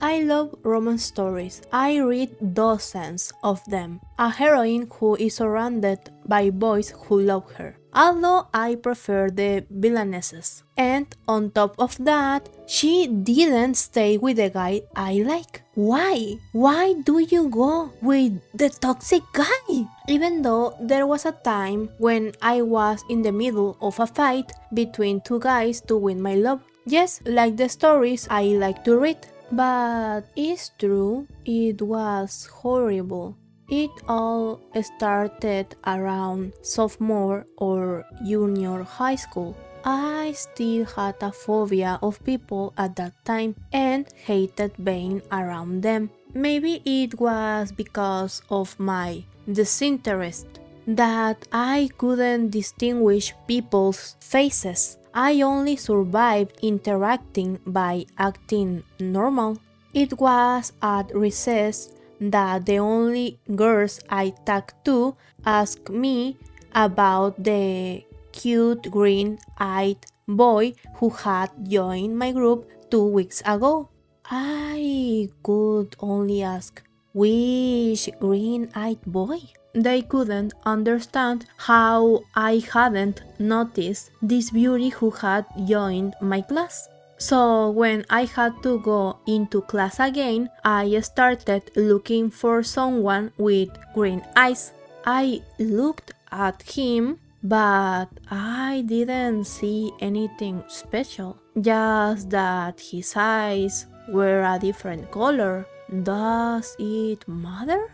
I love romance stories. I read dozens of them. A heroine who is surrounded by boys who love her. Although I prefer the villainesses. And on top of that, she didn't stay with the guy I like. Why? Why do you go with the toxic guy? Even though there was a time when I was in the middle of a fight between two guys to win my love. Yes, like the stories I like to read. But it's true, it was horrible. It all started around sophomore or junior high school. I still had a phobia of people at that time and hated being around them. Maybe it was because of my disinterest that I couldn't distinguish people's faces. I only survived interacting by acting normal. It was at recess that the only girls I talked to asked me about the cute green-eyed boy who had joined my group 2 weeks ago. I could only ask, which green-eyed boy? They couldn't understand how I hadn't noticed this beauty who had joined my class. So when I had to go into class again, I started looking for someone with green eyes. I looked at him, but I didn't see anything special. Just that his eyes were a different color. Does it matter?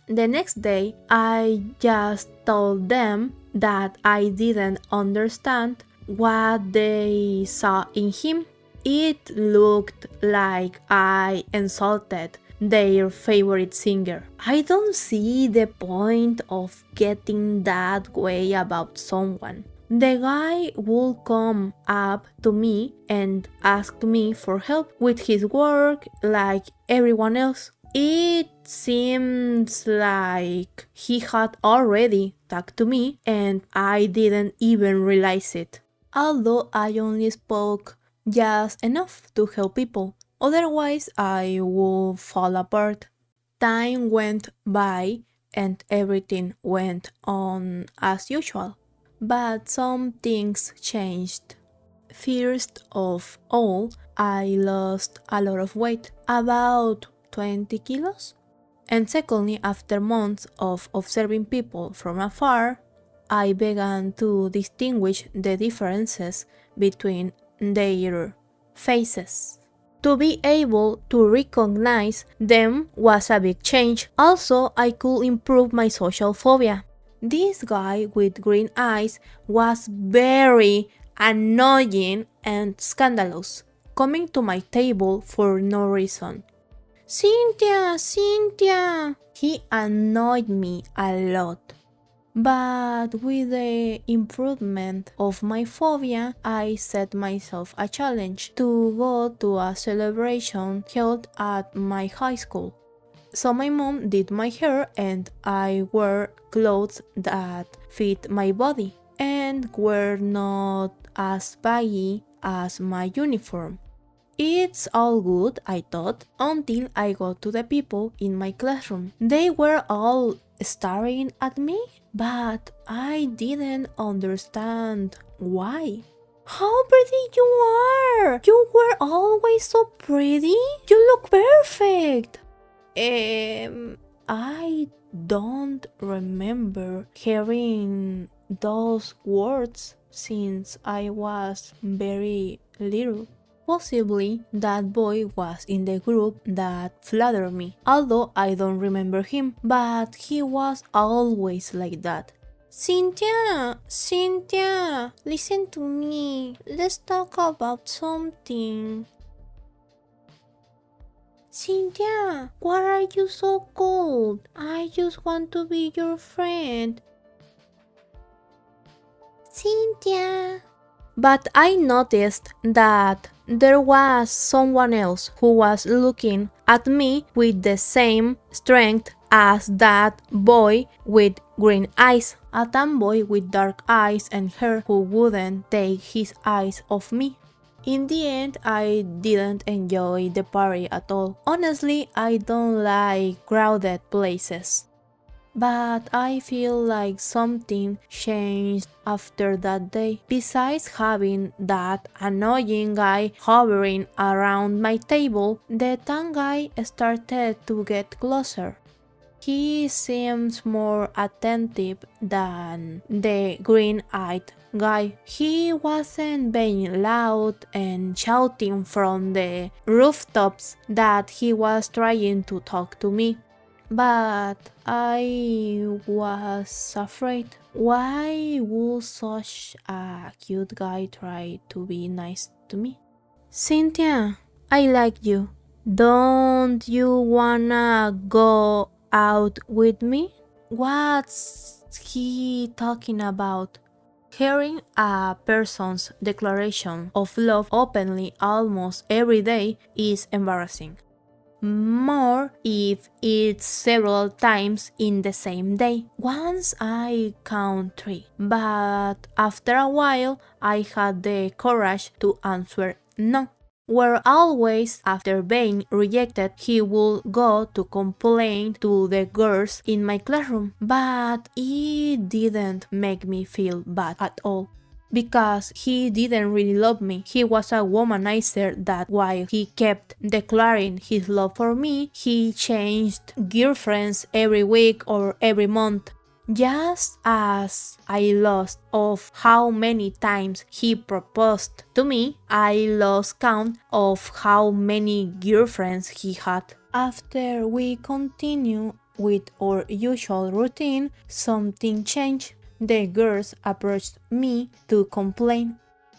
The next day, I just told them that I didn't understand what they saw in him. It looked like I insulted their favorite singer. I don't see the point of getting that way about someone. The guy would come up to me and ask me for help with his work like everyone else. It seems like he had already talked to me and I didn't even realize it. Although I only spoke just enough to help people, otherwise I would fall apart. Time went by and everything went on as usual. But some things changed. First of all, I lost a lot of weight, about 20 kilos. And secondly, after months of observing people from afar, I began to distinguish the differences between their faces. To be able to recognize them was a big change. Also, I could improve my social phobia. This guy with green eyes was very annoying and scandalous, coming to my table for no reason. Cynthia, Cynthia! He annoyed me a lot. But with the improvement of my phobia, I set myself a challenge to go to a celebration held at my high school. So my mom did my hair and I wore clothes that fit my body and were not as baggy as my uniform. It's all good, I thought, until I got to the people in my classroom. They were all staring at me, but I didn't understand why. How pretty you are! You were always so pretty! You look perfect! I don't remember hearing those words since I was very little. Possibly that boy was in the group that flattered me, although I don't remember him, but he was always like that. Cynthia, Cynthia, listen to me. Let's talk about something. Cynthia, why are you so cold? I just want to be your friend. Cynthia. But I noticed that there was someone else who was looking at me with the same strength as that boy with green eyes, a tomboy with dark eyes and hair who wouldn't take his eyes off me. In the end, I didn't enjoy the party at all. Honestly, I don't like crowded places. But I feel like something changed after that day. Besides having that annoying guy hovering around my table, the tan guy started to get closer. He seems more attentive than the green-eyed guy. He wasn't being loud and shouting from the rooftops that he was trying to talk to me. But I was afraid. Why would such a cute guy try to be nice to me? Cynthia, I like you. Don't you wanna go out with me? What's he talking about? Hearing a person's declaration of love openly almost every day is embarrassing. More if it's several times in the same day. Once I count 3, but after a while I had the courage to answer no. Where always after being rejected he would go to complain to the girls in my classroom, but it didn't make me feel bad at all. Because he didn't really love me. He was a womanizer that while he kept declaring his love for me, he changed girlfriends every week or every month. Just as I lost of how many times he proposed to me, I lost count of how many girlfriends he had. After we continue with our usual routine, something changed. The girls approached me to complain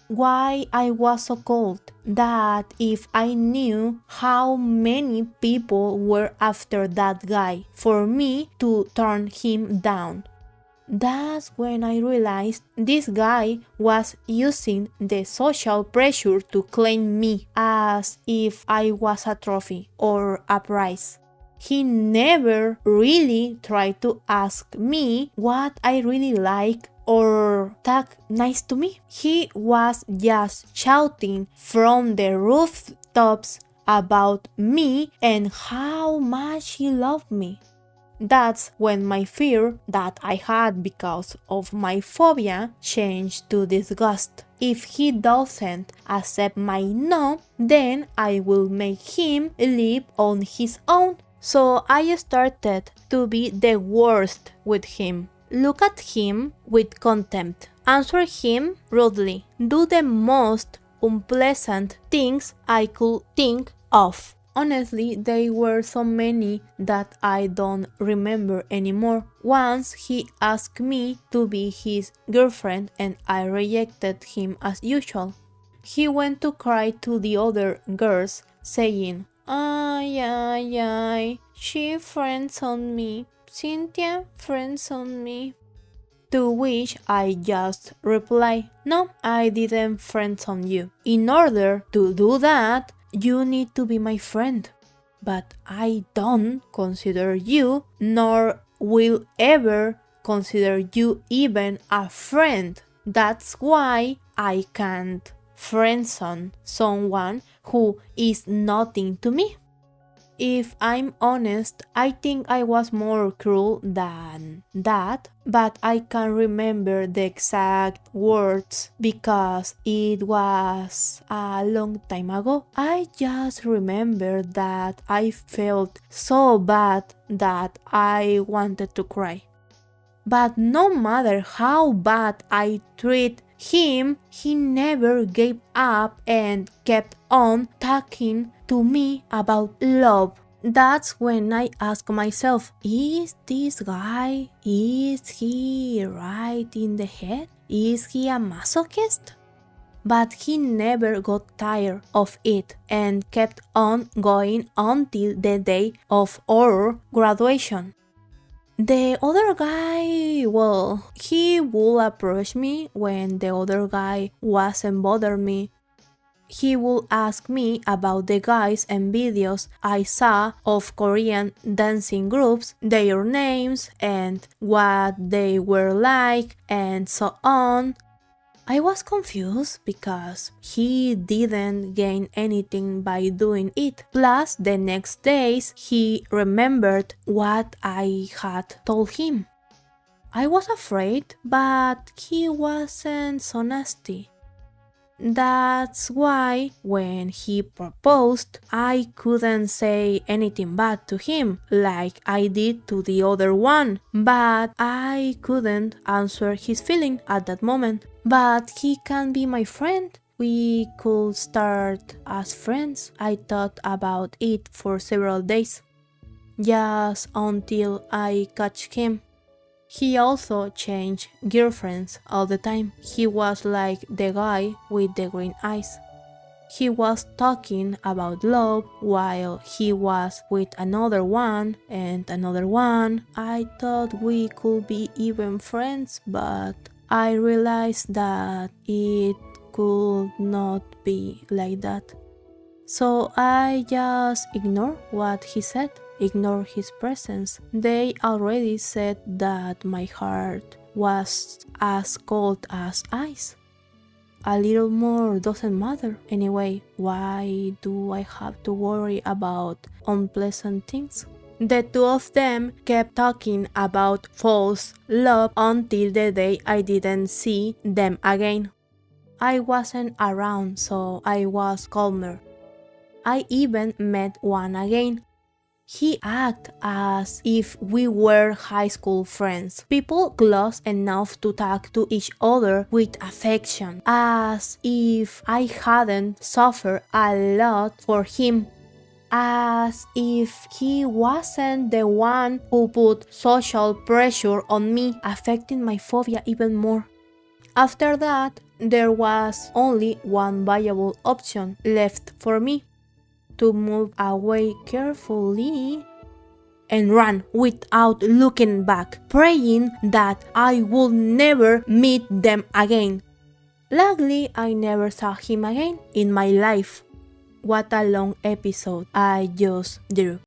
why I was so cold, that if I knew how many people were after that guy, for me to turn him down. That's when I realized this guy was using the social pressure to claim me as if I was a trophy or a prize. He never really tried to ask me what I really like or talk nice to me. He was just shouting from the rooftops about me and how much he loved me. That's when my fear that I had because of my phobia changed to disgust. If he doesn't accept my no, then I will make him live on his own. So I started to be the worst with him. Look at him with contempt. Answer him rudely. Do the most unpleasant things I could think of. Honestly, there were so many that I don't remember anymore. Once he asked me to be his girlfriend and I rejected him as usual. He went to cry to the other girls, saying, "Ay, ay, ay, she friends on me. Cynthia friends on me." To which I just reply, "No, I didn't friends on you. In order to do that, you need to be my friend. But I don't consider you, nor will ever consider you even a friend. That's why I can't friendzone someone who is nothing to me." If I'm honest, I think I was more cruel than that, but I can't remember the exact words because it was a long time ago. I just remember that I felt so bad that I wanted to cry. But no matter how bad I treat him, he never gave up and kept on talking to me about love. That's when I ask myself, is this guy, is he right in the head? Is he a masochist? But he never got tired of it and kept on going until the day of our graduation. The other guy, well, he would approach me when the other guy wasn't bothering me. He would ask me about the guys and videos I saw of Korean dancing groups, their names and what they were like and so on. I was confused because he didn't gain anything by doing it. Plus, the next days he remembered what I had told him. I was afraid, but he wasn't so nasty. That's why when he proposed, I couldn't say anything bad to him like I did to the other one, but I couldn't answer his feeling at that moment. But he can be my friend. We could start as friends. I thought about it for several days, just until I catch him. He also changed girlfriends all the time. He was like the guy with the green eyes. He was talking about love while he was with another one and another one. I thought we could be even friends, but I realized that it could not be like that. So I just ignored what he said. Ignore his presence. They already said that my heart was as cold as ice. A little more doesn't matter. Anyway, why do I have to worry about unpleasant things? The two of them kept talking about false love until the day I didn't see them again. I wasn't around, so I was calmer. I even met one again. He acted as if we were high school friends, people close enough to talk to each other with affection, as if I hadn't suffered a lot for him, as if he wasn't the one who put social pressure on me, affecting my phobia even more. After that, there was only one viable option left for me: to move away carefully and run without looking back, praying that I would never meet them again. Luckily, I never saw him again in my life. What a long episode I just drew.